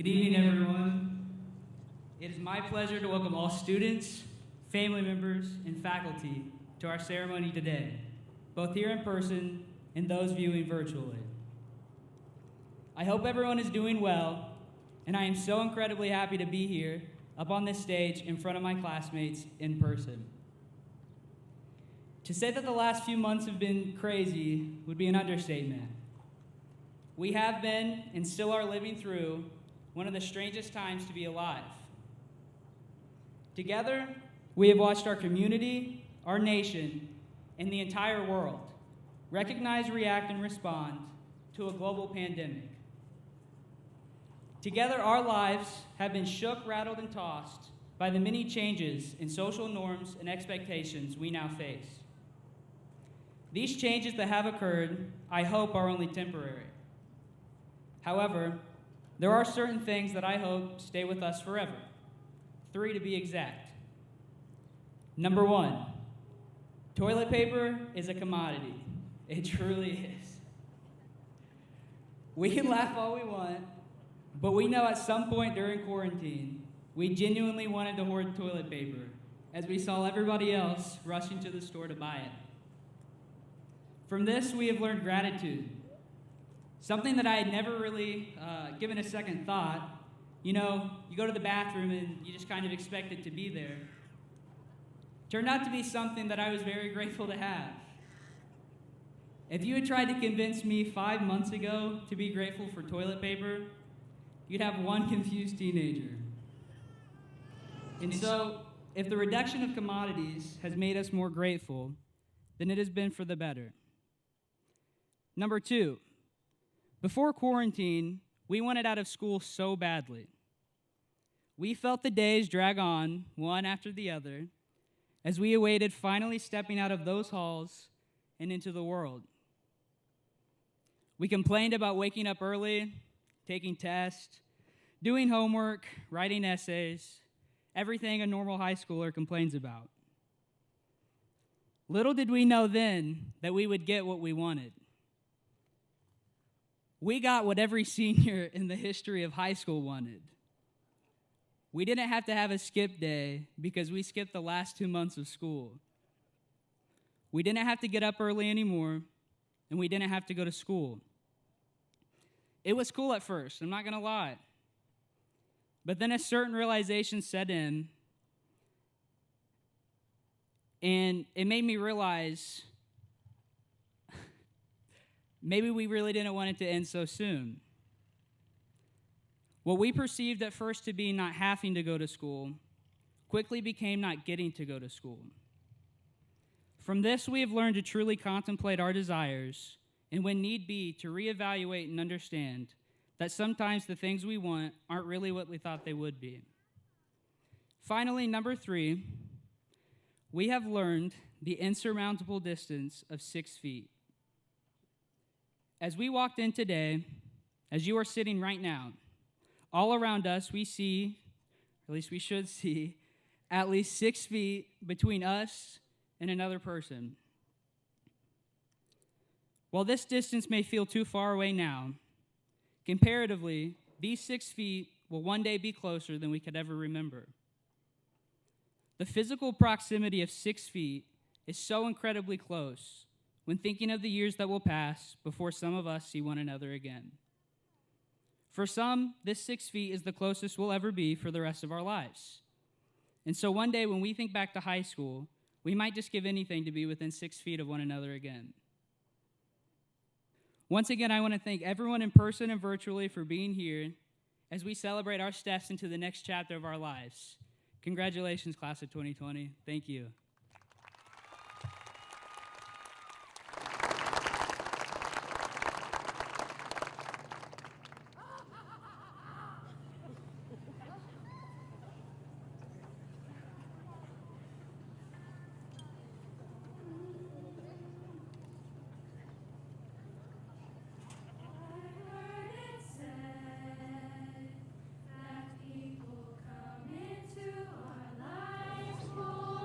Good evening, everyone. It is my pleasure to welcome all students, family members, and faculty to our ceremony today, both here in person and those viewing virtually. I hope everyone is doing well, and I am so incredibly happy to be here up on this stage in front of my classmates in person. To say that the last few months have been crazy would be an understatement. We have been and still are living through one of the strangest times to be alive. Together, we have watched our community, our nation, and the entire world recognize, react, and respond to a global pandemic. Together, our lives have been shook, rattled, and tossed by the many changes in social norms and expectations we now face. These changes that have occurred, I hope, are only temporary. However, there are certain things that I hope stay with us forever. 3 to be exact. Number 1, toilet paper is a commodity. It truly is. We can laugh all we want, but we know at some point during quarantine, we genuinely wanted to hoard toilet paper as we saw everybody else rushing to the store to buy it. From this, we have learned gratitude, something that I had never really given a second thought. You know, you go to the bathroom and you just kind of expect it to be there. Turned out to be something that I was very grateful to have. If you had tried to convince me 5 months ago to be grateful for toilet paper, you'd have one confused teenager. And so, if the reduction of commodities has made us more grateful, then it has been for the better. Number 2, before quarantine, we wanted out of school so badly. We felt the days drag on, one after the other, as we awaited finally stepping out of those halls and into the world. We complained about waking up early, taking tests, doing homework, writing essays, everything a normal high schooler complains about. Little did we know then that we would get what we wanted. We got what every senior in the history of high school wanted. We didn't have to have a skip day because we skipped the last 2 months of school. We didn't have to get up early anymore, and we didn't have to go to school. It was cool at first, I'm not going to lie. But then a certain realization set in, and it made me realize maybe we really didn't want it to end so soon. What we perceived at first to be not having to go to school quickly became not getting to go to school. From this, we have learned to truly contemplate our desires and, when need be, to reevaluate and understand that sometimes the things we want aren't really what we thought they would be. Finally, number 3, we have learned the insurmountable distance of 6 feet. As we walked in today, as you are sitting right now, all around us we see, or at least we should see, at least 6 feet between us and another person. While this distance may feel too far away now, comparatively, these 6 feet will one day be closer than we could ever remember. The physical proximity of 6 feet is so incredibly close when thinking of the years that will pass before some of us see one another again. For some, this 6 feet is the closest we'll ever be for the rest of our lives. And so one day when we think back to high school, we might just give anything to be within 6 feet of one another again. Once again, I want to thank everyone in person and virtually for being here as we celebrate our steps into the next chapter of our lives. Congratulations, class of 2020. Thank you. That people come into our lives for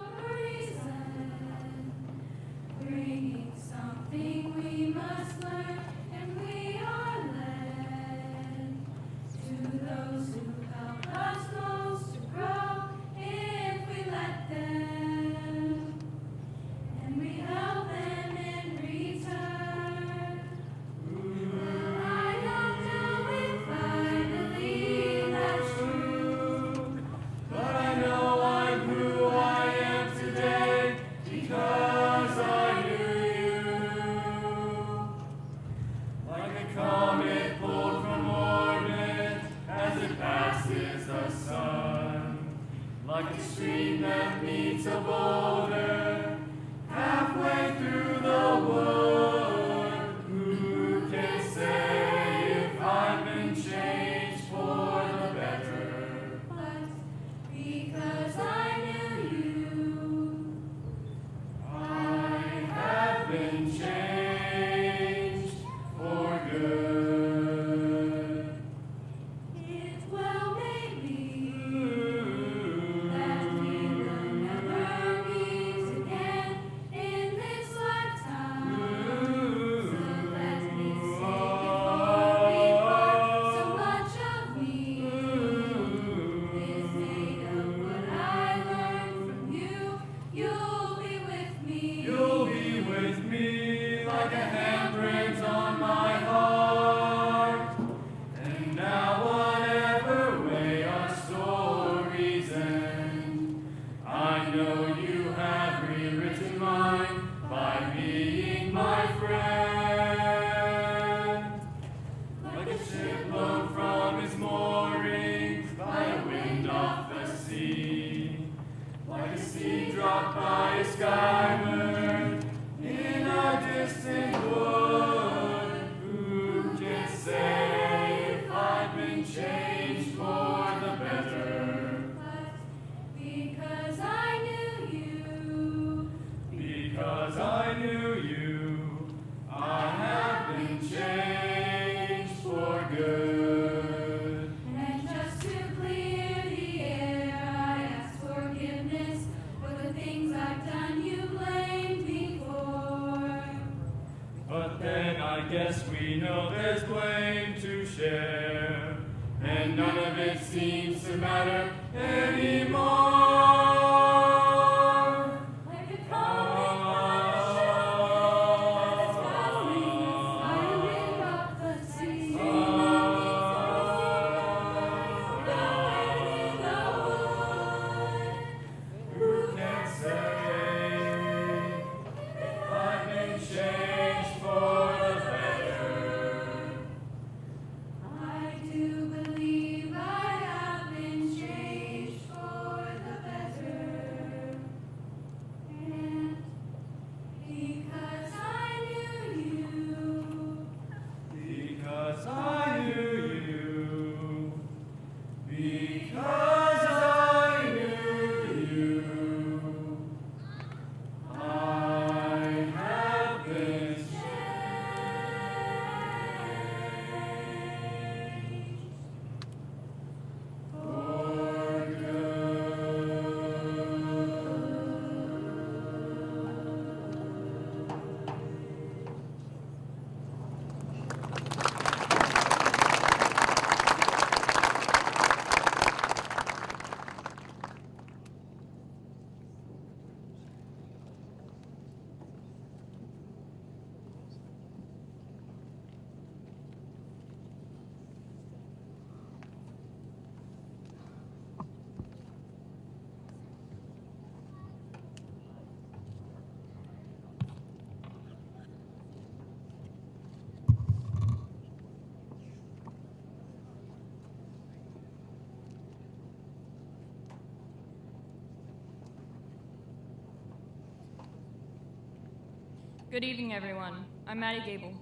Good evening, everyone. I'm Gaebel.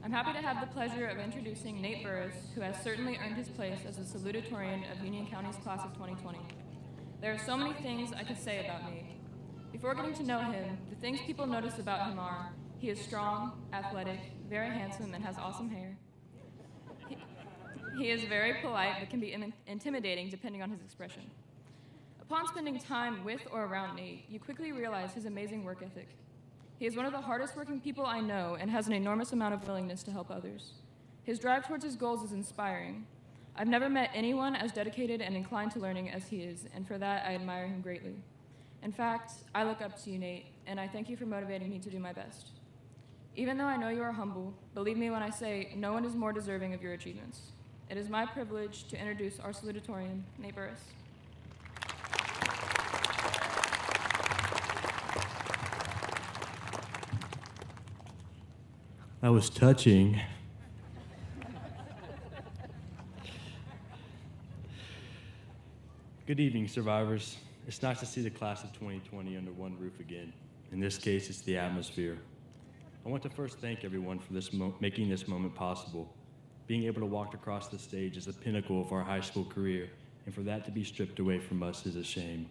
I'm happy to have the pleasure of introducing Nate Burris, who has certainly earned his place as the salutatorian of Union County's class of 2020. There are so many things I could say about Nate. Before getting to know him, the things people notice about him are, he is strong, athletic, very handsome, and has awesome hair. He is very polite, but can be intimidating depending on his expression. Upon spending time with or around Nate, you quickly realize his amazing work ethic. He is one of the hardest working people I know and has an enormous amount of willingness to help others. His drive towards his goals is inspiring. I've never met anyone as dedicated and inclined to learning as he is, and for that I admire him greatly. In fact, I look up to you, Nate, and I thank you for motivating me to do my best. Even though I know you are humble, believe me when I say no one is more deserving of your achievements. It is my privilege to introduce our salutatorian, Nate Burris. That was touching. Good evening, survivors. It's nice to see the class of 2020 under one roof again. In this case, it's the atmosphere. I want to first thank everyone for making this moment possible. Being able to walk across the stage is the pinnacle of our high school career, and for that to be stripped away from us is a shame.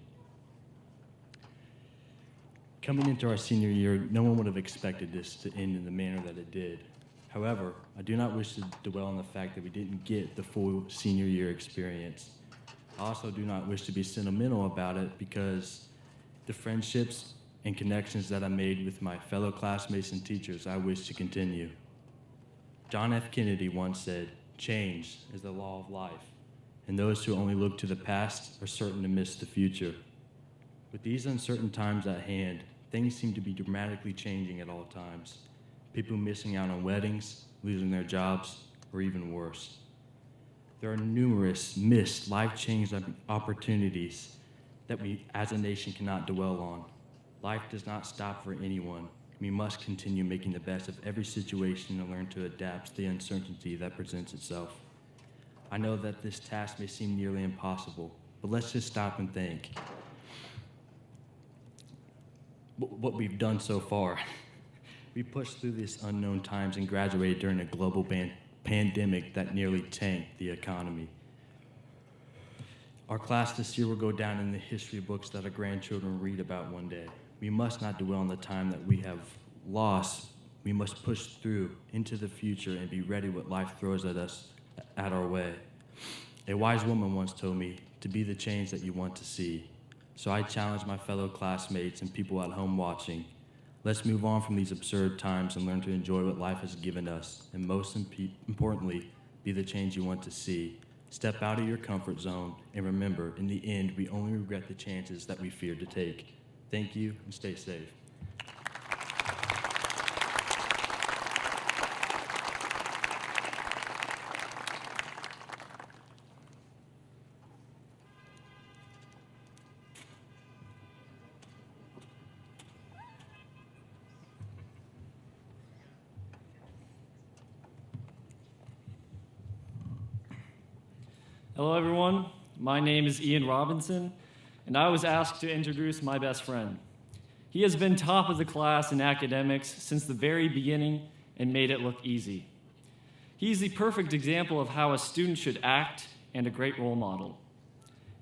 Coming into our senior year, no one would have expected this to end in the manner that it did. However, I do not wish to dwell on the fact that we didn't get the full senior year experience. I also do not wish to be sentimental about it because the friendships and connections that I made with my fellow classmates and teachers, I wish to continue. John F. Kennedy once said, "Change is the law of life, and those who only look to the past are certain to miss the future." With these uncertain times at hand, things seem to be dramatically changing at all times. People missing out on weddings, losing their jobs, or even worse. There are numerous missed life-changing opportunities that we as a nation cannot dwell on. Life does not stop for anyone. We must continue making the best of every situation and learn to adapt to the uncertainty that presents itself. I know that this task may seem nearly impossible, but let's just stop and think. what we've done so far. We pushed through these unknown times and graduated during a global pandemic that nearly tanked the economy. Our class this year will go down in the history books that our grandchildren read about one day. We must not dwell on the time that we have lost. We must push through into the future and be ready what life throws at us at our way. A wise woman once told me to be the change that you want to see. So I challenge my fellow classmates and people at home watching. Let's move on from these absurd times and learn to enjoy what life has given us, and most importantly, be the change you want to see. Step out of your comfort zone, and remember, in the end, we only regret the chances that we feared to take. Thank you, and stay safe. Hello, everyone. My name is Ian Robinson, and I was asked to introduce my best friend. He has been top of the class in academics since the very beginning and made it look easy. He's the perfect example of how a student should act and a great role model.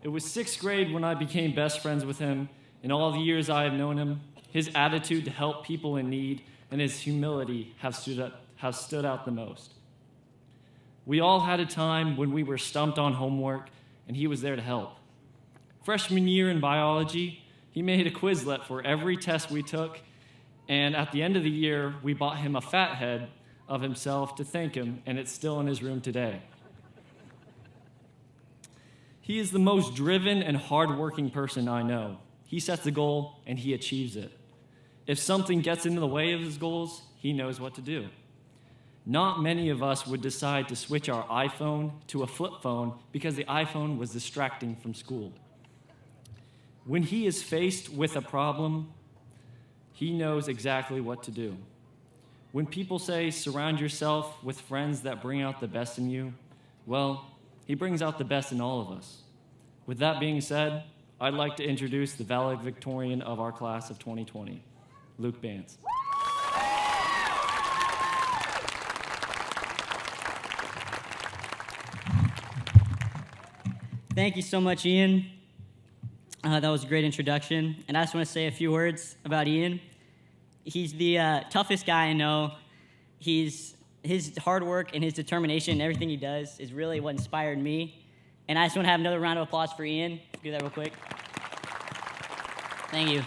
It was 6th grade when I became best friends with him. In all the years I have known him, his attitude to help people in need and his humility have stood out the most. We all had a time when we were stumped on homework, and he was there to help. Freshman year in biology, he made a Quizlet for every test we took, and at the end of the year, we bought him a fat head of himself to thank him, and it's still in his room today. He is the most driven and hardworking person I know. He sets a goal, and he achieves it. If something gets in the way of his goals, he knows what to do. Not many of us would decide to switch our iPhone to a flip phone because the iPhone was distracting from school. When he is faced with a problem, he knows exactly what to do. When people say surround yourself with friends that bring out the best in you, well, he brings out the best in all of us. With that being said, I'd like to introduce the valedictorian of our class of 2020, Luke Bantz. Thank you so much, Ian. That was a great introduction. And I just want to say a few words about Ian. He's the toughest guy I know. His hard work and his determination and everything he does is really what inspired me. And I just want to have another round of applause for Ian. Do that real quick. Thank you.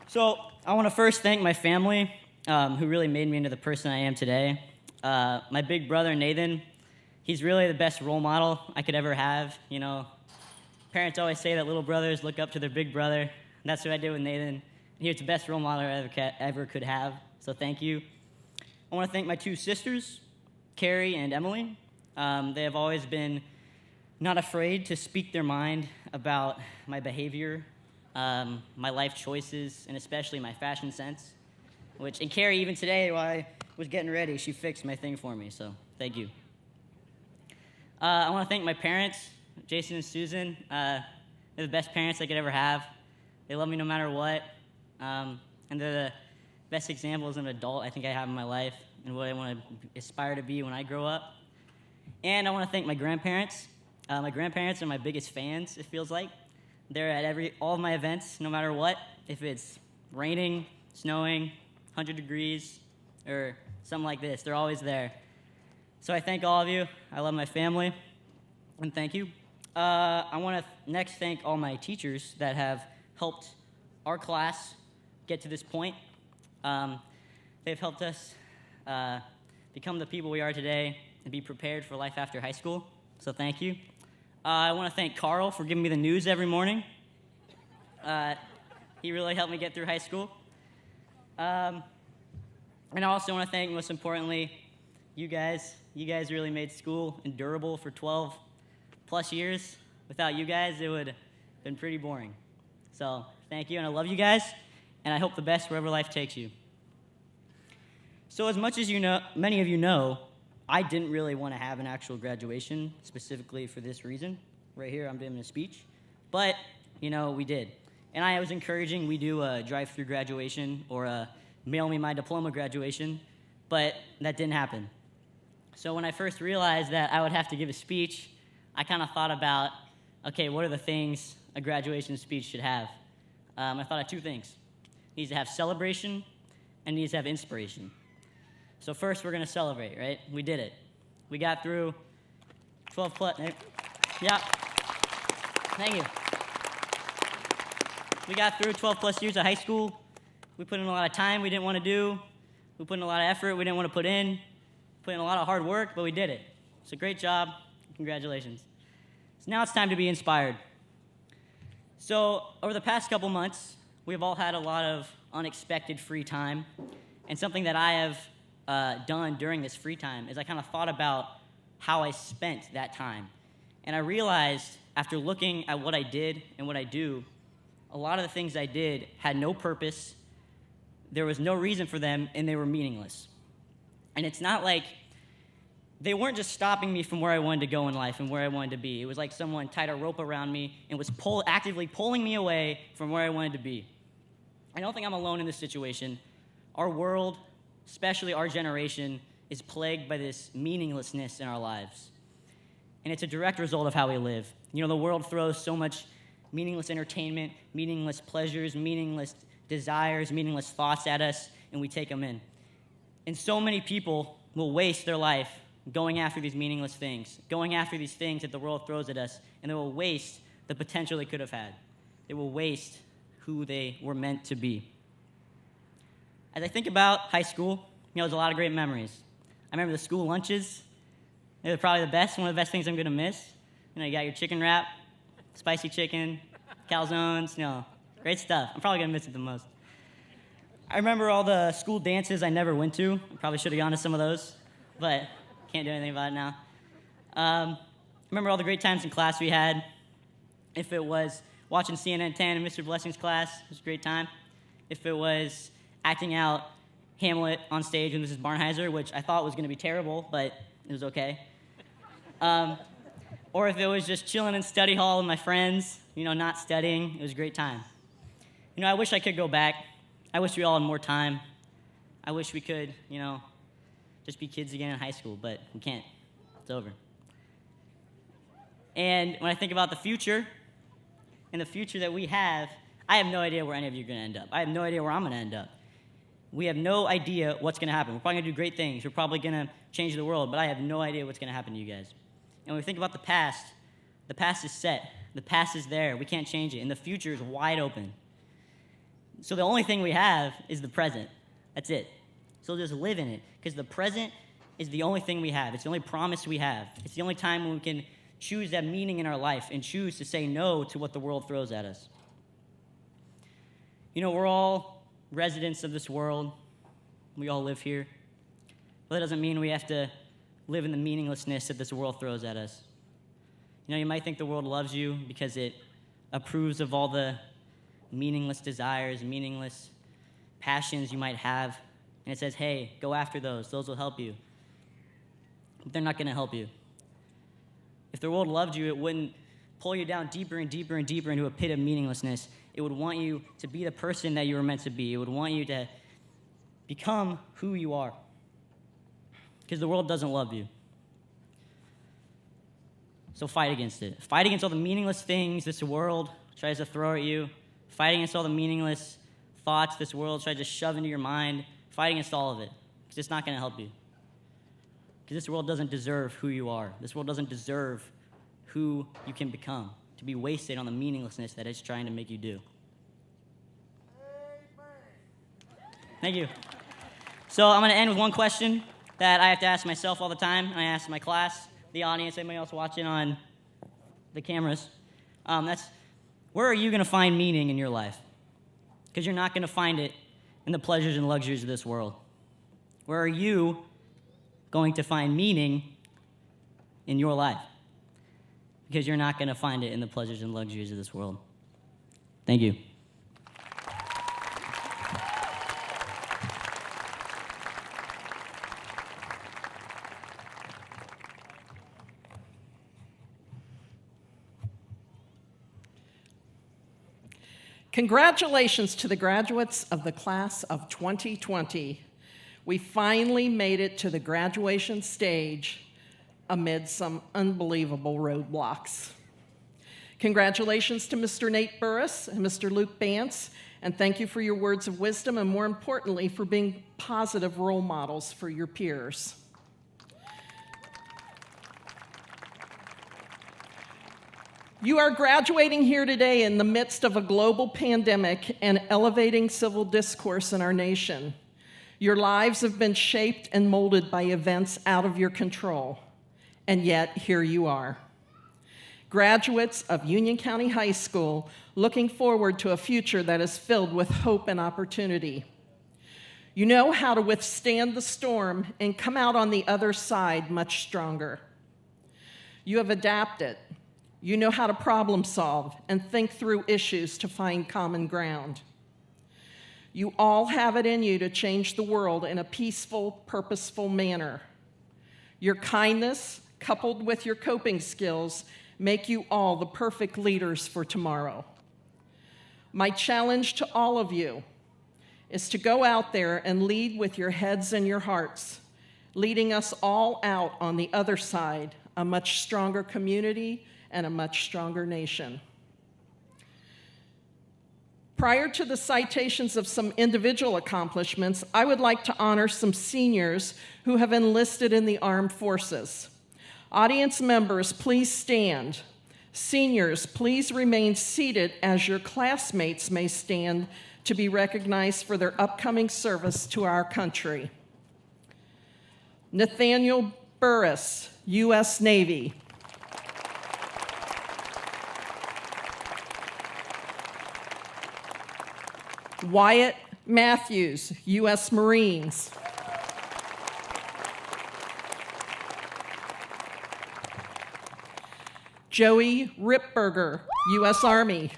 So I want to first thank my family, who really made me into the person I am today. My big brother, Nathan, he's really the best role model I could ever have. You know, parents always say that little brothers look up to their big brother. And that's what I did with Nathan. He was the best role model I ever could have. So thank you. I want to thank my two sisters, Carrie and Emily. They have always been not afraid to speak their mind about my behavior, my life choices, and especially my fashion sense. And Carrie, even today, while I was getting ready, she fixed my thing for me. So thank you. I want to thank my parents, Jason and Susan. They're the best parents I could ever have. They love me no matter what. And they're the best examples of an adult I think I have in my life and what I want to aspire to be when I grow up. And I want to thank my grandparents. My grandparents are my biggest fans, it feels like. They're at all of my events, no matter what. If it's raining, snowing, 100 degrees, or something like this, they're always there. So I thank all of you. I love my family, and thank you. I want to next thank all my teachers that have helped our class get to this point. They've helped us become the people we are today and be prepared for life after high school, so thank you. I want to thank Carl for giving me the news every morning. He really helped me get through high school. And I also want to thank, most importantly, you guys. You guys really made school endurable for 12 plus years. Without you guys, it would have been pretty boring. So thank you, and I love you guys, and I hope the best wherever life takes you. So as much as you know, many of you know, I didn't really want to have an actual graduation specifically for this reason. Right here, I'm giving a speech. But, we did. And I was encouraging we do a drive-through graduation or a mail me my diploma graduation, but that didn't happen. So when I first realized that I would have to give a speech, I kind of thought about, okay, what are the things a graduation speech should have? I thought of two things. It needs to have celebration and needs to have inspiration. So first, we're going to celebrate, right? We did it. We got through 12 plus. Yeah. Thank you. We got through 12 plus years of high school. We put in a lot of time we didn't want to do. We put in a lot of effort we didn't want to put in. Put in a lot of hard work, but we did it. It's a great job. Congratulations. So now it's time to be inspired. So over the past couple months, we've all had a lot of unexpected free time. And something that I have done during this free time is I kind of thought about how I spent that time. And I realized after looking at what I did and what I do, a lot of the things I did had no purpose, there was no reason for them, and they were meaningless. And it's not like they weren't just stopping me from where I wanted to go in life and where I wanted to be. It was like someone tied a rope around me and was actively pulling me away from where I wanted to be. I don't think I'm alone in this situation. Our world, especially our generation, is plagued by this meaninglessness in our lives. And it's a direct result of how we live. You know, the world throws so much meaningless entertainment, meaningless pleasures, meaningless desires, meaningless thoughts at us, and we take them in. And so many people will waste their life going after these meaningless things, going after these things that the world throws at us, and they will waste the potential they could have had. They will waste who they were meant to be. As I think about high school, there's a lot of great memories. I remember the school lunches. They were probably the best, one of the best things I'm going to miss. You got your chicken wrap, spicy chicken, calzones, great stuff. I'm probably going to miss it the most. I remember all the school dances I never went to. I probably should have gone to some of those, but can't do anything about it now. I remember all the great times in class we had. If it was watching CNN 10 in Mr. Blessing's class, it was a great time. If it was acting out Hamlet on stage with Mrs. Barnheiser, which I thought was going to be terrible, but it was okay. Or if it was just chilling in study hall with my friends, not studying, it was a great time. I wish I could go back. I wish we all had more time. I wish we could, just be kids again in high school, but we can't. It's over. And when I think about the future, and the future that we have, I have no idea where any of you are going to end up. I have no idea where I'm going to end up. We have no idea what's going to happen. We're probably going to do great things. We're probably going to change the world, but I have no idea what's going to happen to you guys. And when we think about the past is set. The past is there. We can't change it. And the future is wide open. So the only thing we have is the present. That's it. So just live in it, because the present is the only thing we have. It's the only promise we have. It's the only time when we can choose that meaning in our life and choose to say no to what the world throws at us. We're all residents of this world. We all live here. But that doesn't mean we have to live in the meaninglessness that this world throws at us. You might think the world loves you because it approves of all the meaningless desires, meaningless passions you might have. And it says, hey, go after those. Those will help you. But they're not going to help you. If the world loved you, it wouldn't pull you down deeper and deeper and deeper into a pit of meaninglessness. It would want you to be the person that you were meant to be. It would want you to become who you are. Because the world doesn't love you. So fight against it. Fight against all the meaningless things this world tries to throw at you. Fight against all the meaningless thoughts this world tries to shove into your mind. Fight against all of it. Because it's not going to help you. Because this world doesn't deserve who you are. This world doesn't deserve who you can become, to be wasted on the meaninglessness that it's trying to make you do. Thank you. So I'm going to end with one question that I have to ask myself all the time, and I ask my class, the audience, anybody else watching on the cameras. That's, where are you going to find meaning in your life? Because you're not going to find it in the pleasures and luxuries of this world. Where are you going to find meaning in your life? Because you're not going to find it in the pleasures and luxuries of this world. Thank you. Congratulations to the graduates of the class of 2020. We finally made it to the graduation stage amid some unbelievable roadblocks. Congratulations to Mr. Nate Burris and Mr. Luke Bantz, and thank you for your words of wisdom and, more importantly, for being positive role models for your peers. You are graduating here today in the midst of a global pandemic and elevating civil discourse in our nation. Your lives have been shaped and molded by events out of your control, and yet here you are. Graduates of Union County High School looking forward to a future that is filled with hope and opportunity. You know how to withstand the storm and come out on the other side much stronger. You have adapted. You know how to problem solve and think through issues to find common ground. You all have it in you to change the world in a peaceful, purposeful manner. Your kindness, coupled with your coping skills, make you all the perfect leaders for tomorrow. My challenge to all of you is to go out there and lead with your heads and your hearts, leading us all out on the other side, a much stronger community and a much stronger nation. Prior to the citations of some individual accomplishments, I would like to honor some seniors who have enlisted in the armed forces. Audience members, please stand. Seniors, please remain seated as your classmates may stand to be recognized for their upcoming service to our country. Nathaniel Burris, U.S. Navy. Wyatt Matthews, U.S. Marines. Joey Ripberger, U.S. Army.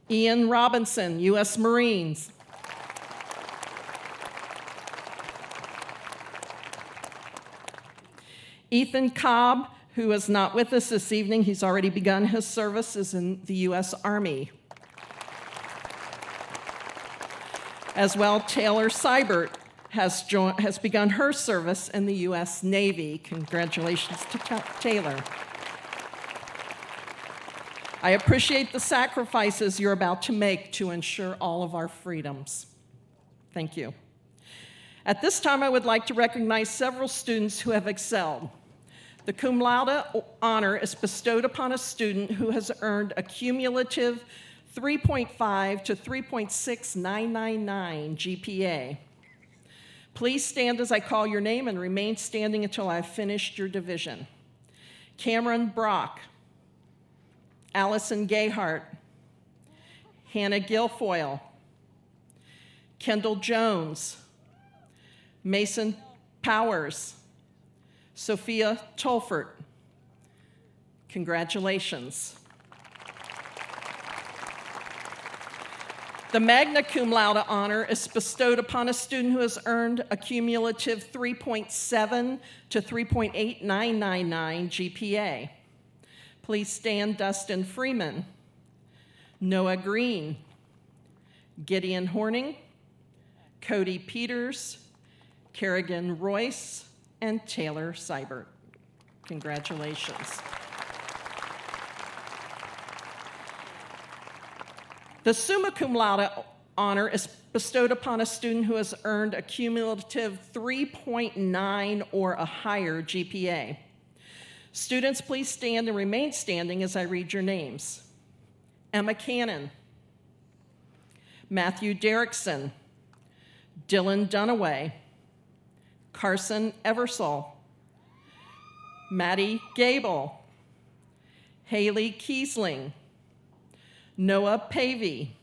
Ian Robinson, U.S. Marines. Ethan Cobb, who is not with us this evening, he's already begun his services in the U.S. Army. As well, Taylor Seibert has begun her service in the U.S. Navy. Congratulations to Taylor. I appreciate the sacrifices you're about to make to ensure all of our freedoms. Thank you. At this time, I would like to recognize several students who have excelled. The cum laude honor is bestowed upon a student who has earned a cumulative 3.5 to 3.6999 GPA. Please stand as I call your name and remain standing until I've finished your division. Cameron Brock, Allison Gayhart, Hannah Guilfoyle, Kendall Jones, Mason Powers, Sophia Tolfert. Congratulations. The magna cum laude honor is bestowed upon a student who has earned a cumulative 3.7 to 3.8999 GPA. Please stand, Dustin Freeman, Noah Green, Gideon Horning, Cody Peters, Kerrigan Royce, and Taylor Seibert. Congratulations. The summa cum laude honor is bestowed upon a student who has earned a cumulative 3.9 or a higher GPA. Students, please stand and remain standing as I read your names. Emma Cannon, Matthew Derrickson, Dylan Dunaway, Carson Eversole, Maddie Gaebel, Haley Kiesling, Noah Pavey,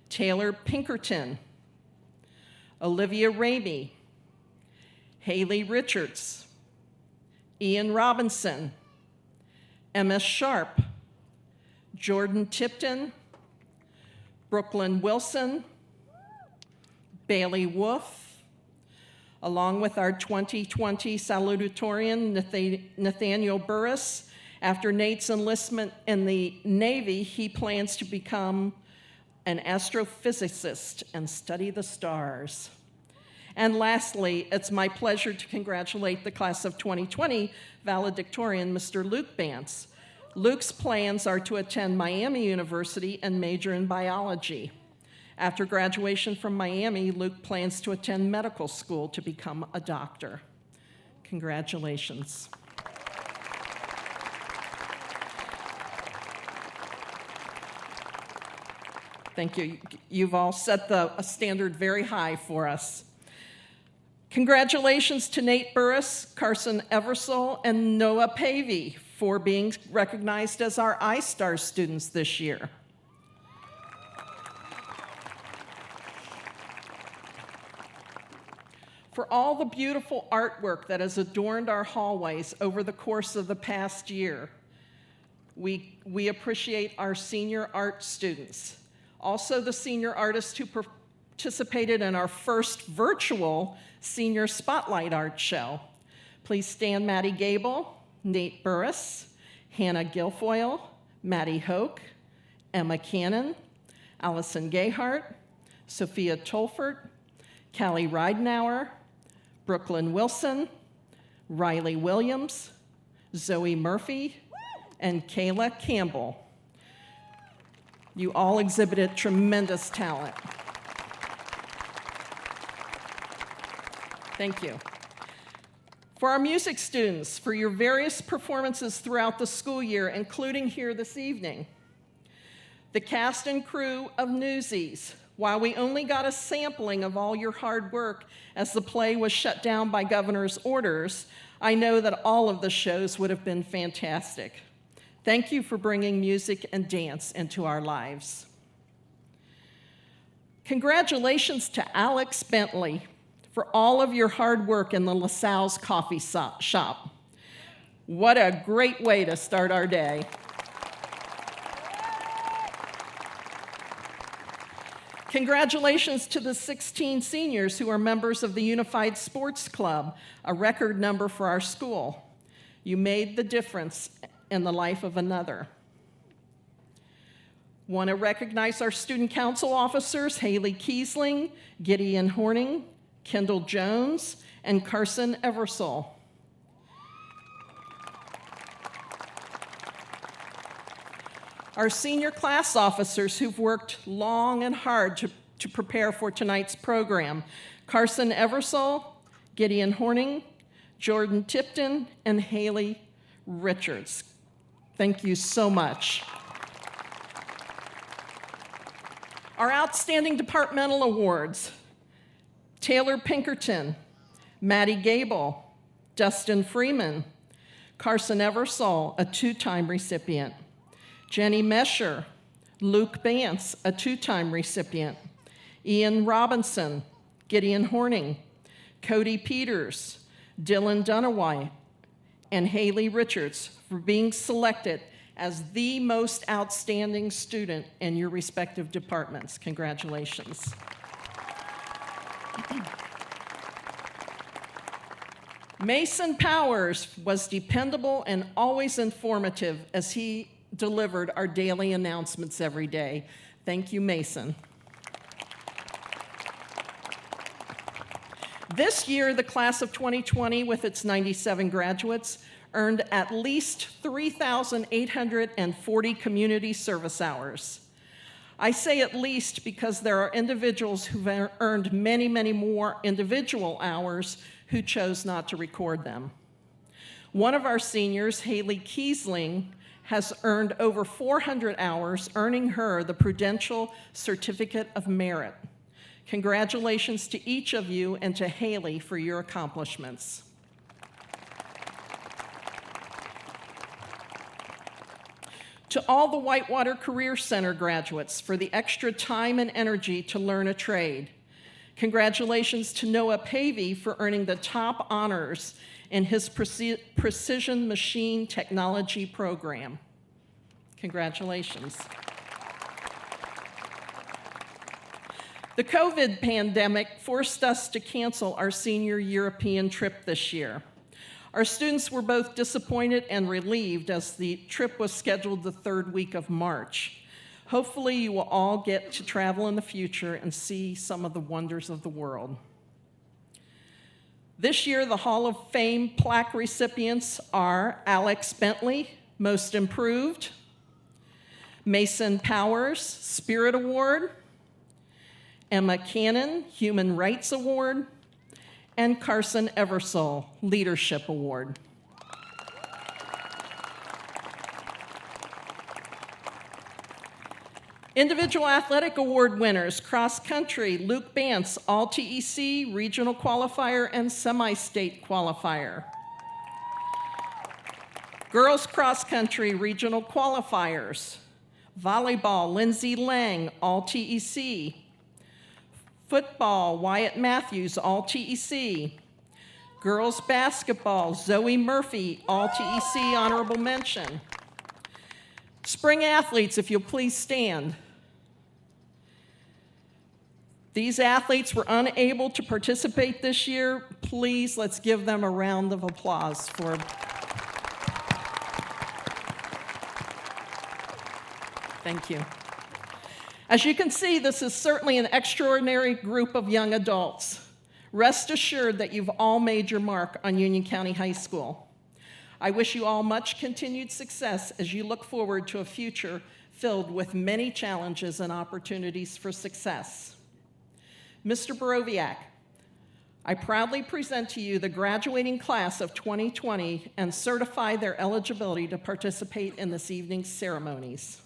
Taylor Pinkerton, Olivia Ramey, Haley Richards, Ian Robinson, MS Sharp, Jordan Tipton, Brooklyn Wilson, Bailey Wolf, along with our 2020 salutatorian, Nathaniel Burris. After Nate's enlistment in the Navy, he plans to become an astrophysicist and study the stars. And lastly, it's my pleasure to congratulate the class of 2020 valedictorian, Mr. Luke Bantz. Luke's plans are to attend Miami University and major in biology. After graduation from Miami, Luke plans to attend medical school to become a doctor. Congratulations. Thank you. You've all set the standard very high for us. Congratulations to Nate Burris, Carson Eversole, and Noah Pavey for being recognized as our iStar students this year. For all the beautiful artwork that has adorned our hallways over the course of the past year, we appreciate our senior art students. Also the senior artists who participated in our first virtual Senior Spotlight Art Show. Please stand Maddie Gaebel, Nate Burris, Hannah Guilfoyle, Maddie Hoke, Emma Cannon, Allison Gayhart, Sophia Tolfert, Callie Ridenauer, Brooklyn Wilson, Riley Williams, Zoe Murphy, and Kayla Campbell. You all exhibited tremendous talent. Thank you. For our music students, for your various performances throughout the school year, including here this evening. The cast and crew of Newsies, while we only got a sampling of all your hard work as the play was shut down by governor's orders, I know that all of the shows would have been fantastic. Thank you for bringing music and dance into our lives. Congratulations to Alex Bentley for all of your hard work in the LaSalle's coffee shop. What a great way to start our day. Congratulations to the 16 seniors who are members of the Unified Sports Club, a record number for our school. You made the difference in the life of another. Want to recognize our student council officers, Haley Kiesling, Gideon Horning, Kendall Jones, and Carson Eversole. Our senior class officers who've worked long and hard to prepare for tonight's program, Carson Eversole, Gideon Horning, Jordan Tipton, and Haley Richards. Thank you so much. Our outstanding departmental awards: Taylor Pinkerton, Maddie Gaebel, Dustin Freeman, Carson Eversole, a 2-time recipient, Jenny Mesher, Luke Bantz, a 2-time recipient, Ian Robinson, Gideon Horning, Cody Peters, Dylan Dunaway, and Haley Richards for being selected as the most outstanding student in your respective departments. Congratulations. Mason Powers was dependable and always informative as he delivered our daily announcements every day. Thank you, Mason. This year, the class of 2020, with its 97 graduates, earned at least 3,840 community service hours. I say at least because there are individuals who've earned many, many more individual hours who chose not to record them. One of our seniors, Haley Kiesling, has earned over 400 hours, earning her the Prudential Certificate of Merit. Congratulations to each of you and to Haley for your accomplishments. To all the Whitewater Career Center graduates for the extra time and energy to learn a trade. Congratulations to Noah Pavey for earning the top honors in his Precision Machine Technology program. Congratulations. The COVID pandemic forced us to cancel our senior European trip this year. Our students were both disappointed and relieved as the trip was scheduled the third week of March. Hopefully you will all get to travel in the future and see some of the wonders of the world. This year, the Hall of Fame plaque recipients are Alex Bentley, Most Improved, Mason Powers, Spirit Award, Emma Cannon, Human Rights Award, and Carson Eversole, Leadership Award. Individual Athletic Award winners, cross country, Luke Bantz, All TEC, Regional Qualifier, and Semi-State Qualifier. Girls cross country, Regional Qualifiers. Volleyball, Lindsay Lang, All TEC. Football, Wyatt Matthews, All TEC. Girls basketball, Zoe Murphy, All TEC, honorable mention. Spring athletes, if you'll please stand. These athletes were unable to participate this year. Please, let's give them a round of applause for. Thank you. As you can see, this is certainly an extraordinary group of young adults. Rest assured that you've all made your mark on Union County High School. I wish you all much continued success as you look forward to a future filled with many challenges and opportunities for success. Mr. Borowiak, I proudly present to you the graduating class of 2020 and certify their eligibility to participate in this evening's ceremonies.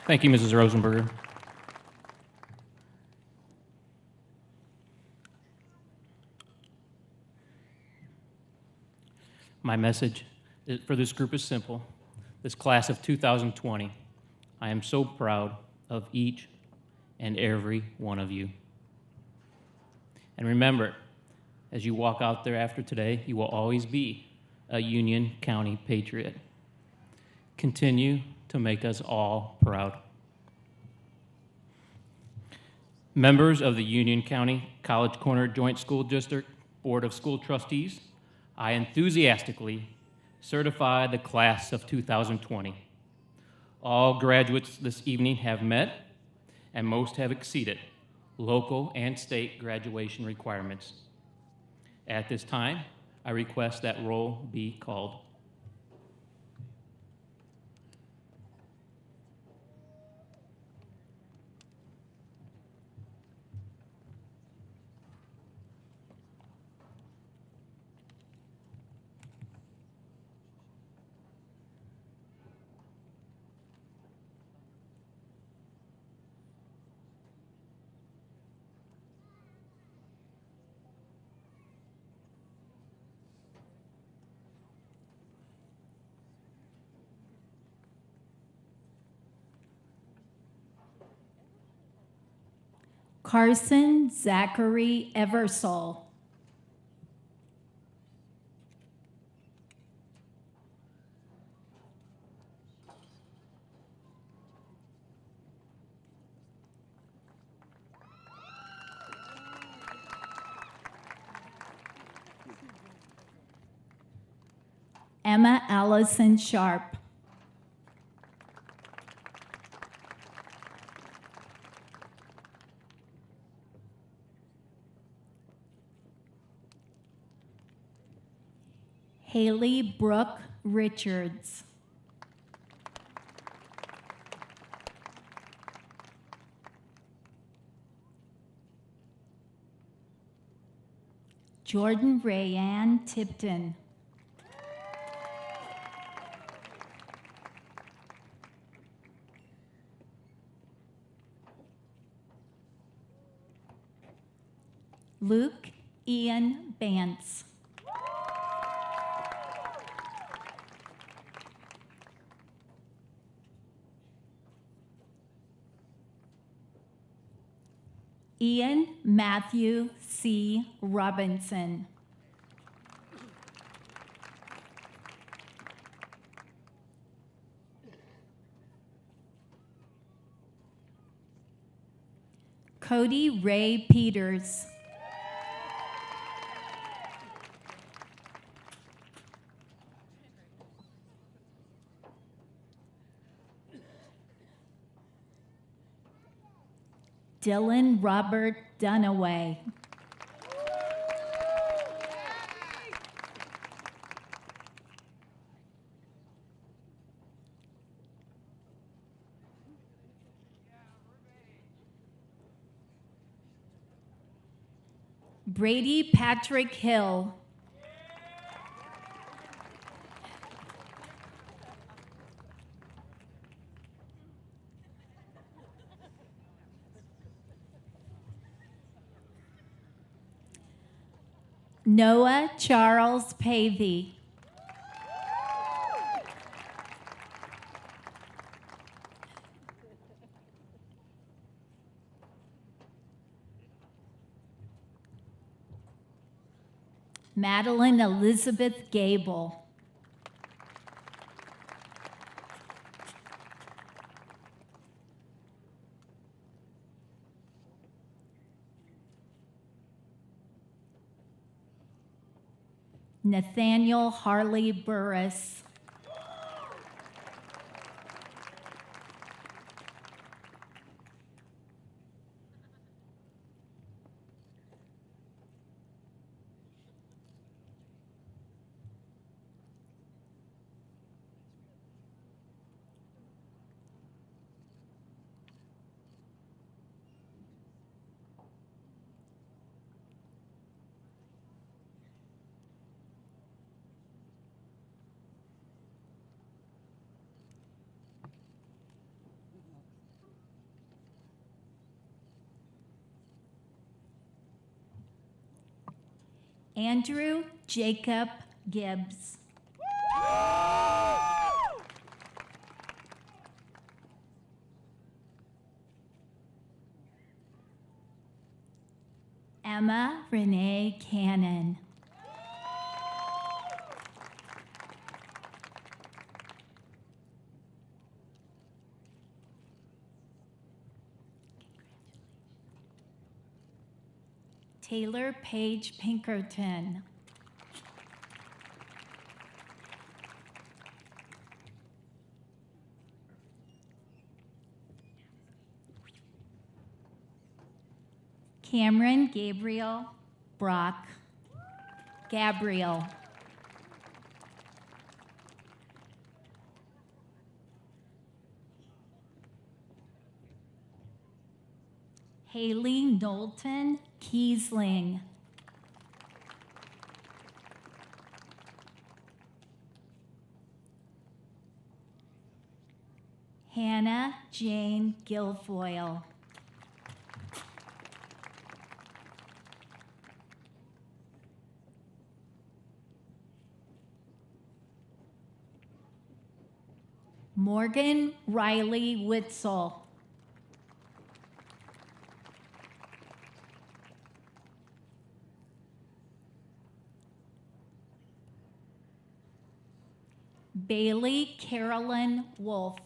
Thank you, Mrs. Rosenberger. My message for this group is simple. This class of 2020, I am so proud of each and every one of you. And remember, as you walk out there after today, you will always be a Union County patriot. Continue to make us all proud. Members of the Union County College Corner Joint School District Board of School Trustees, I enthusiastically certify the class of 2020. All graduates this evening have met, and most have exceeded, local and state graduation requirements. At this time, I request that roll be called. Carson Zachary Eversole. Emma Allison Sharp. Haley Brooke Richards. Jordan Rayanne Tipton. Luke Ian Bantz. Ian Matthew C. Robinson. Cody Ray Peters. Dylan Robert Dunaway. Brady Patrick Hill. Noah Charles Pavey. Madilyn Elizabeth Gaebel. Nathaniel Harley Burris. Andrew Jacob Gibbs. Emma Renee Cannon. Taylor Page Pinkerton. Cameron Gabriel Brock. Gabriel. Haley Knowlton Kiesling. Hannah Jane Guilfoyle. Morgan Riley Witzel. Bailey Carolyn Wolf.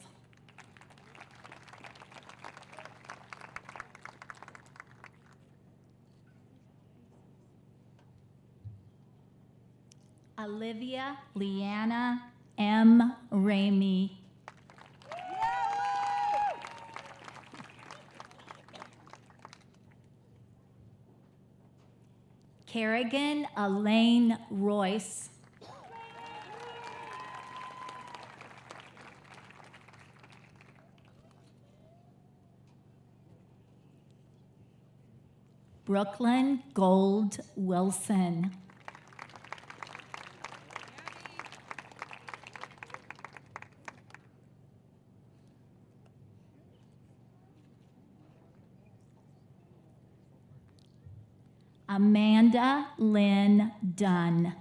Olivia Leanna M. Ramey. Kerrigan Elaine Royce. Brooklyn Gold Wilson. Amanda Lynn Dunn.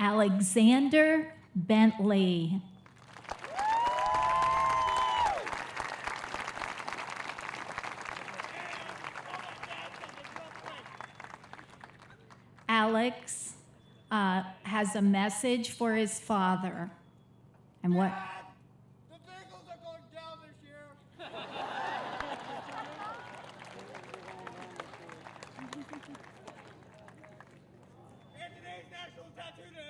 Alexander Bentley. Alex has a message for his father. And what? The Bengals are going down this year. And today's National Tattoo Day.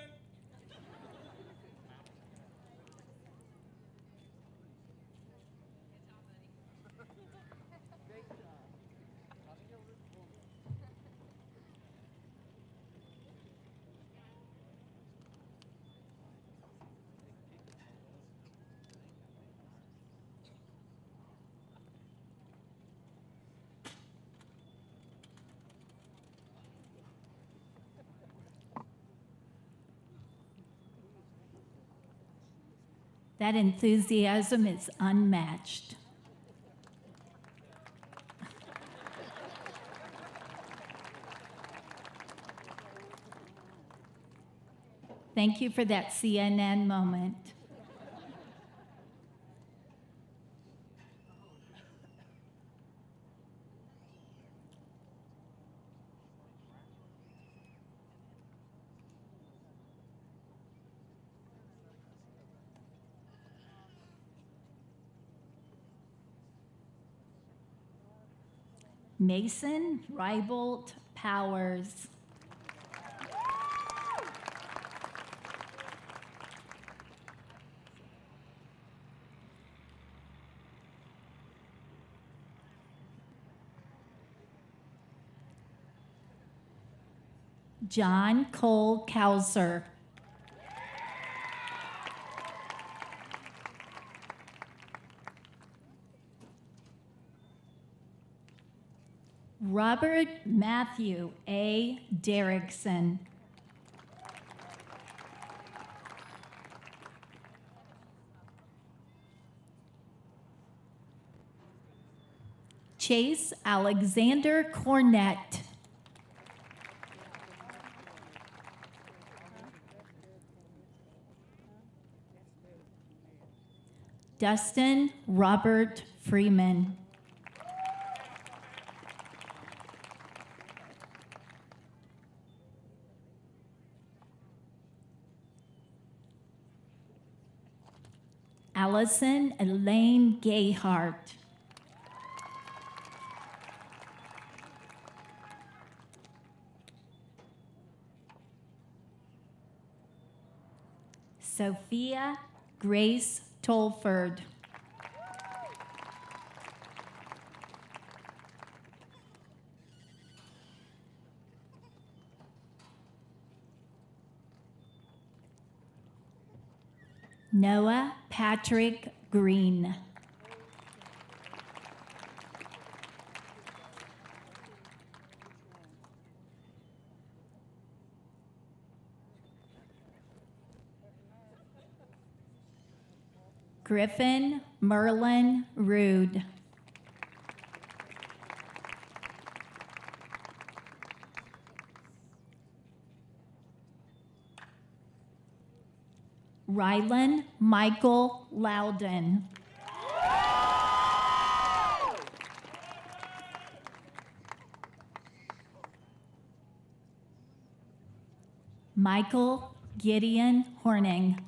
That enthusiasm is unmatched. Thank you for that CNN moment. Mason Rybolt Powers. John Cole Kauser. Robert Matthew A. Derrickson. Chase Alexander Cornett. Dustin Robert Freeman. Allison Elaine Gayhart. Sophia Grace Tolford. Noah Patrick Green. Griffin Merlin Rude. Rylan Michael Loudon. Michael Gideon Horning.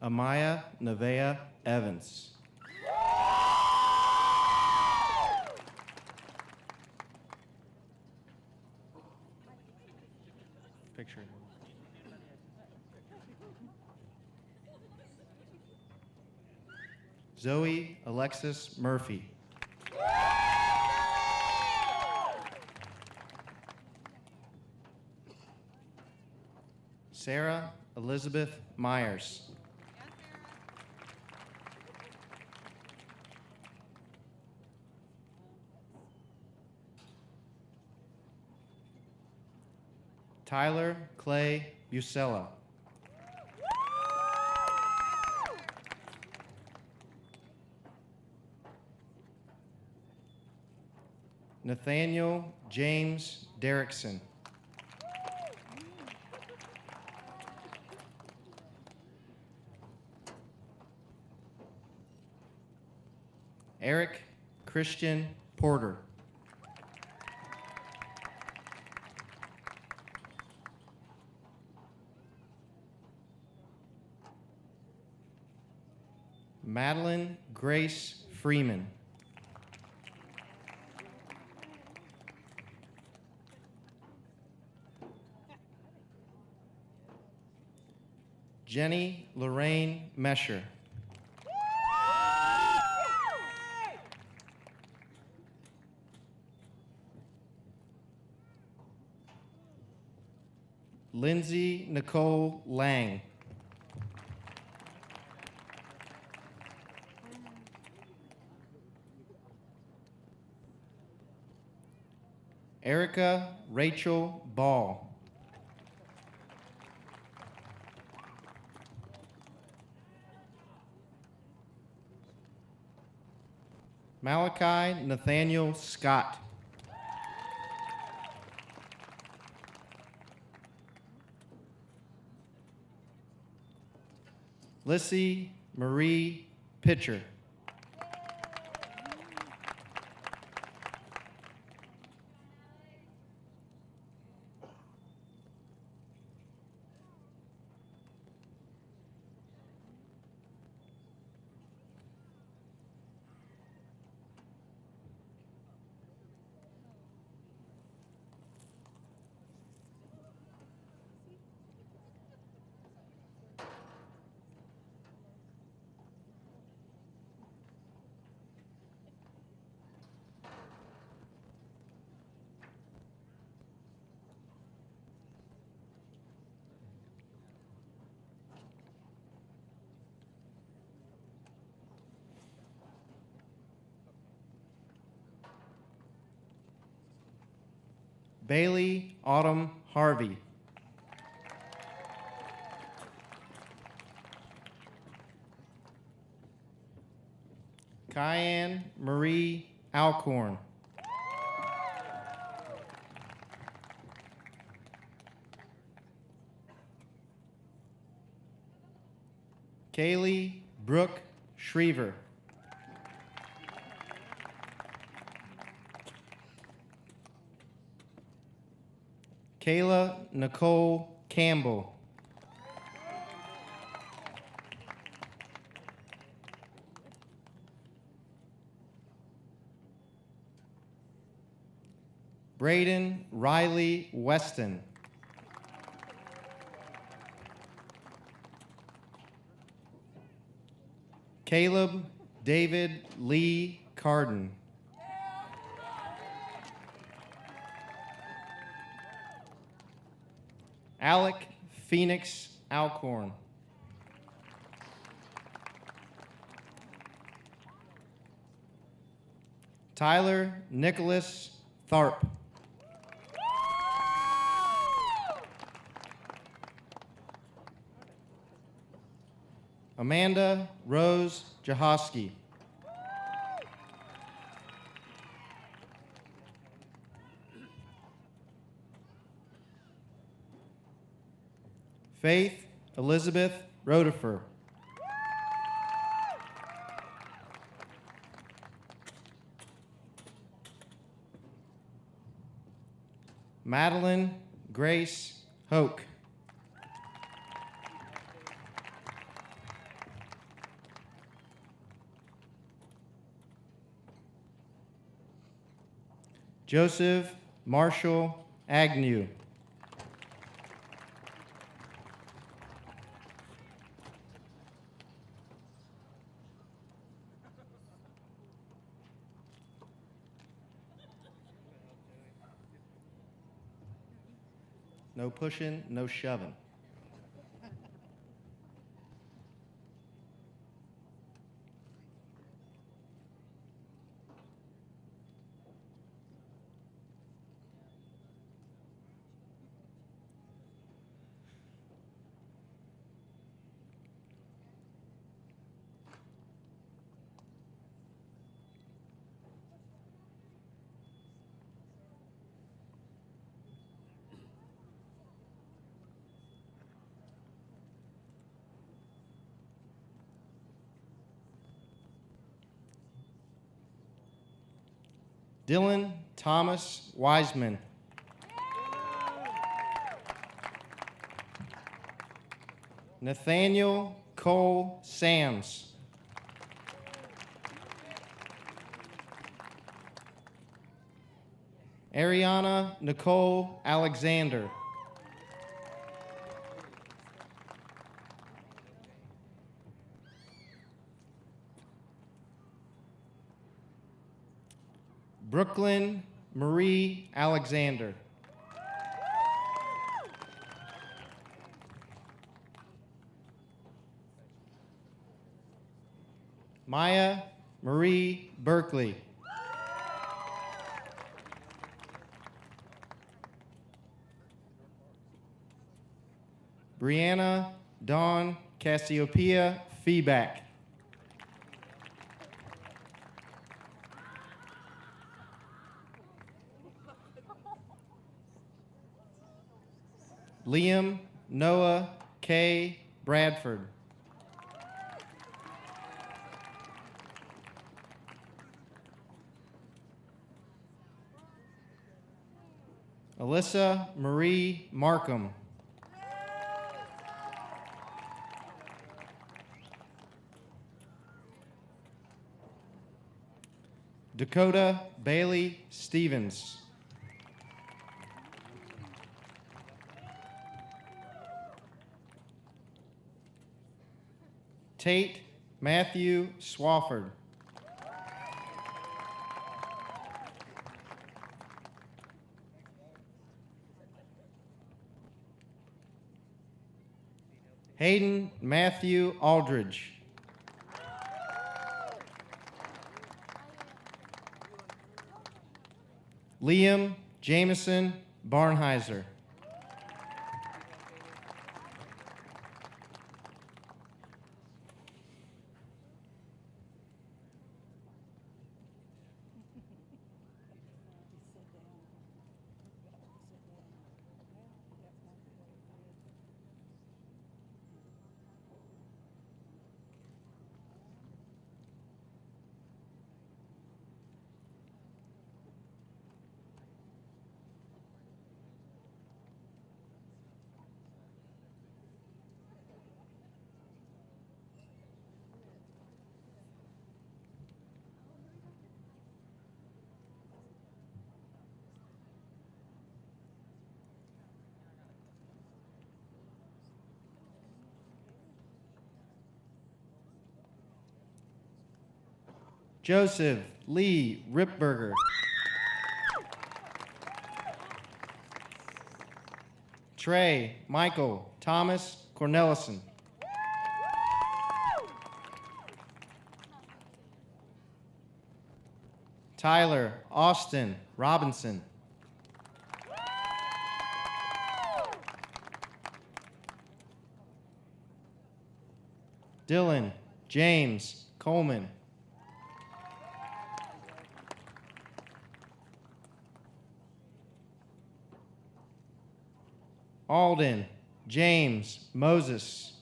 Amaya Nevaeh Evans. Zoe Alexis Murphy. Sarah Elizabeth Myers. Tyler Clay Busella. Nathaniel James Derrickson. Eric Christian Porter. Madilyn Grace Freeman. Jenny Lorraine Mesher. Lindsay Nicole Lang. Erica Rachel Ball. Malachi Nathaniel Scott. Lissy Marie Pitcher. Bailey Autumn Harvey. Cayenne Marie Alcorn. Kaylee Brooke Shriever. Kayla Nicole Campbell. Braden Riley Weston. Caleb David Lee Carden. Alec Phoenix Alcorn. Tyler Nicholas Tharp. Amanda Rose Jahosky. Faith Elizabeth Rotifer. Madilyn Grace Hoke. Joseph Marshall Agnew. No pushing, no shoving. Dylan Thomas Wiseman. Nathaniel Cole Sams. Ariana Nicole Alexander. Brooklyn Marie Alexander. Maya Marie Berkeley. Brianna Dawn Cassiopeia Feeback. Liam Noah K. Bradford. Alyssa Marie Markham. Dakota Bailey Stevens. Tate Matthew Swafford. Hayden Matthew Aldridge. Liam Jameson Barnheiser. Joseph Lee Ripberger. Trey Michael Thomas Cornelison. Tyler Austin Robinson. Dylan James Coleman. Alden James Moses.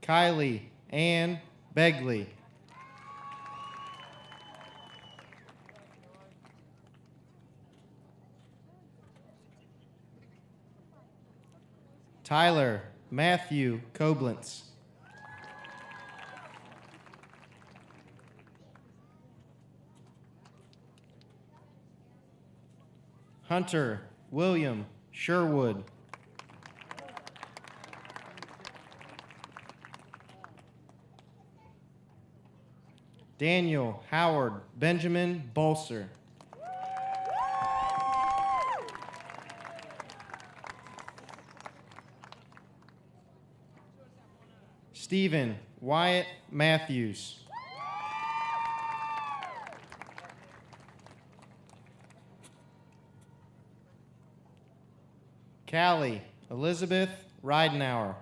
Kylie Ann Begley. Tyler Matthew Koblentz. Hunter William Sherwood. Daniel Howard Benjamin Bolser. Stephen Wyatt Matthews. Callie Elizabeth Ridenauer.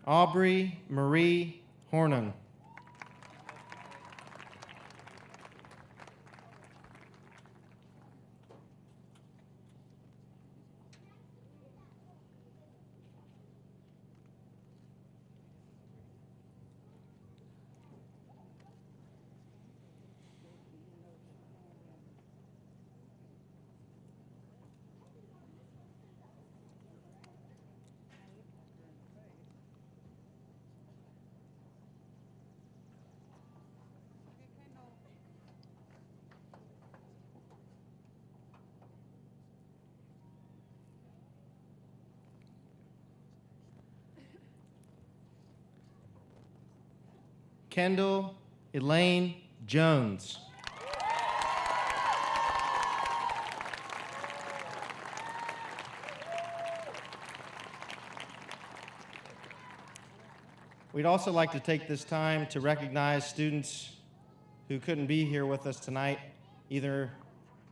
Aubrey Marie Hornung. Kendall Elaine Jones. We'd also like to take this time to recognize students who couldn't be here with us tonight, either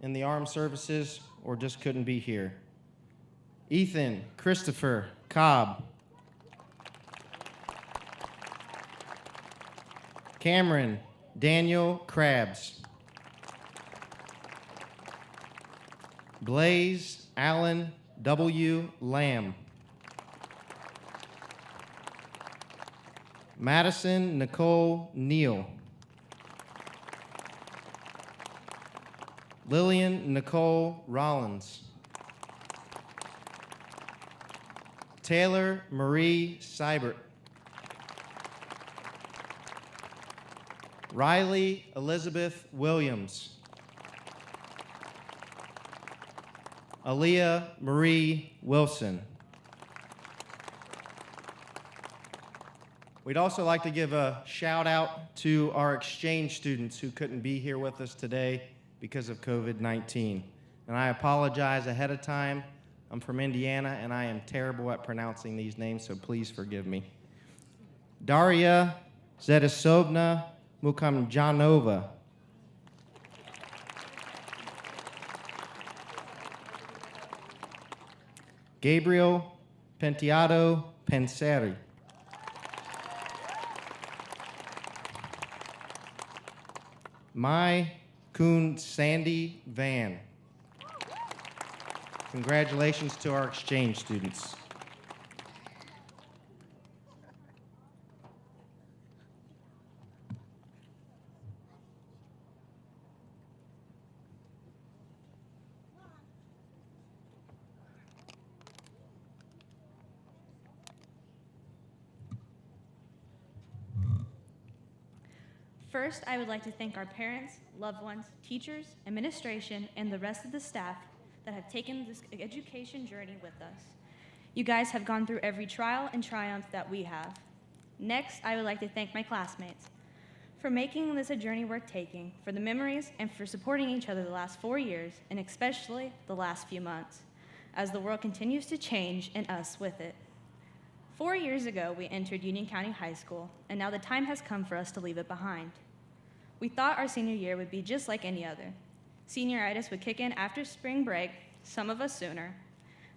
in the armed services or just couldn't be here. Ethan Christopher Cobb. Cameron Daniel Krabs. Blaze Allen W. Lamb. Madison Nicole Neal. Lillian Nicole Rollins. Taylor Marie Seibert. Riley Elizabeth Williams. Aaliyah Marie Wilson. We'd also like to give a shout out to our exchange students who couldn't be here with us today because of COVID-19. And I apologize ahead of time. I'm from Indiana and I am terrible at pronouncing these names, so please forgive me. Daria Zedisovna Mukamjanova. Gabriel Penteado Penseri. Mai Kun Sandy Van. Congratulations to our exchange students. First, I would like to thank our parents, loved ones, teachers, administration, and the rest of the staff that have taken this education journey with us. You guys have gone through every trial and triumph that we have. Next, I would like to thank my classmates for making this a journey worth taking, for the memories, and for supporting each other the last 4 years, and especially the last few months, as the world continues to change and us with it. 4 years ago, we entered Union County High School, and now the time has come for us to leave it behind. We thought our senior year would be just like any other. Senioritis would kick in after spring break, some of us sooner.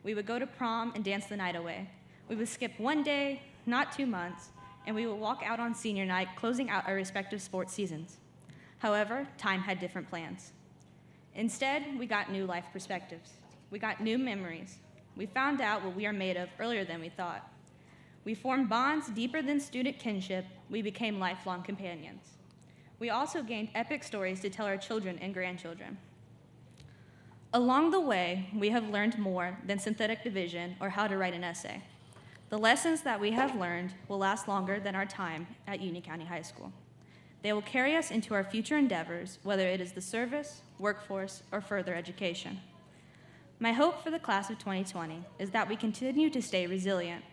We would go to prom and dance the night away. We would skip 1 day, not 2 months, and we would walk out on senior night, closing out our respective sports seasons. However, time had different plans. Instead, we got new life perspectives. We got new memories. We found out what we are made of earlier than we thought. We formed bonds deeper than student kinship. We became lifelong companions. We also gained epic stories to tell our children and grandchildren. Along the way, we have learned more than synthetic division or how to write an essay. The lessons that we have learned will last longer than our time at Union County High School. They will carry us into our future endeavors, whether it is the service, workforce, or further education. My hope for the class of 2020 is that we continue to stay resilient.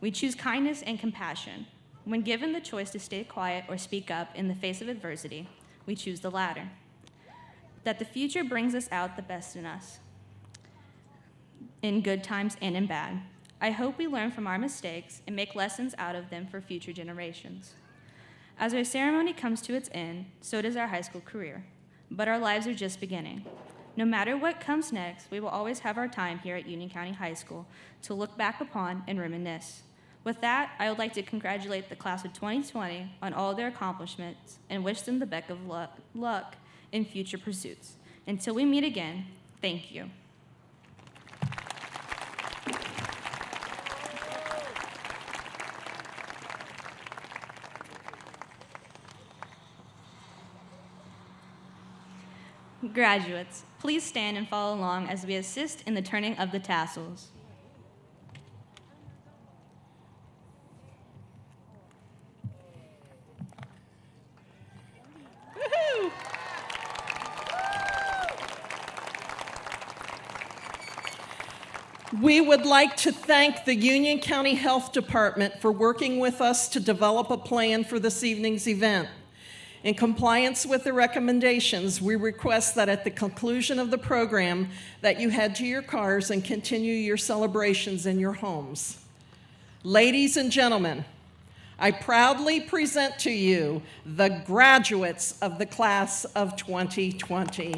We choose kindness and compassion. When given the choice to stay quiet or speak up in the face of adversity, we choose the latter. That the future brings us out the best in us, in good times and in bad. I hope we learn from our mistakes and make lessons out of them for future generations. As our ceremony comes to its end, so does our high school career. But our lives are just beginning. No matter what comes next, we will always have our time here at Union County High School to look back upon and reminisce. With that, I would like to congratulate the class of 2020 on all their accomplishments and wish them the best of luck in future pursuits. Until we meet again, thank you. Graduates, please stand and follow along as we assist in the turning of the tassels. Woohoo! We would like to thank the Union County Health Department for working with us to develop a plan for this evening's event. In compliance with the recommendations, we request that at the conclusion of the program that you head to your cars and continue your celebrations in your homes. Ladies and gentlemen, I proudly present to you the graduates of the class of 2020.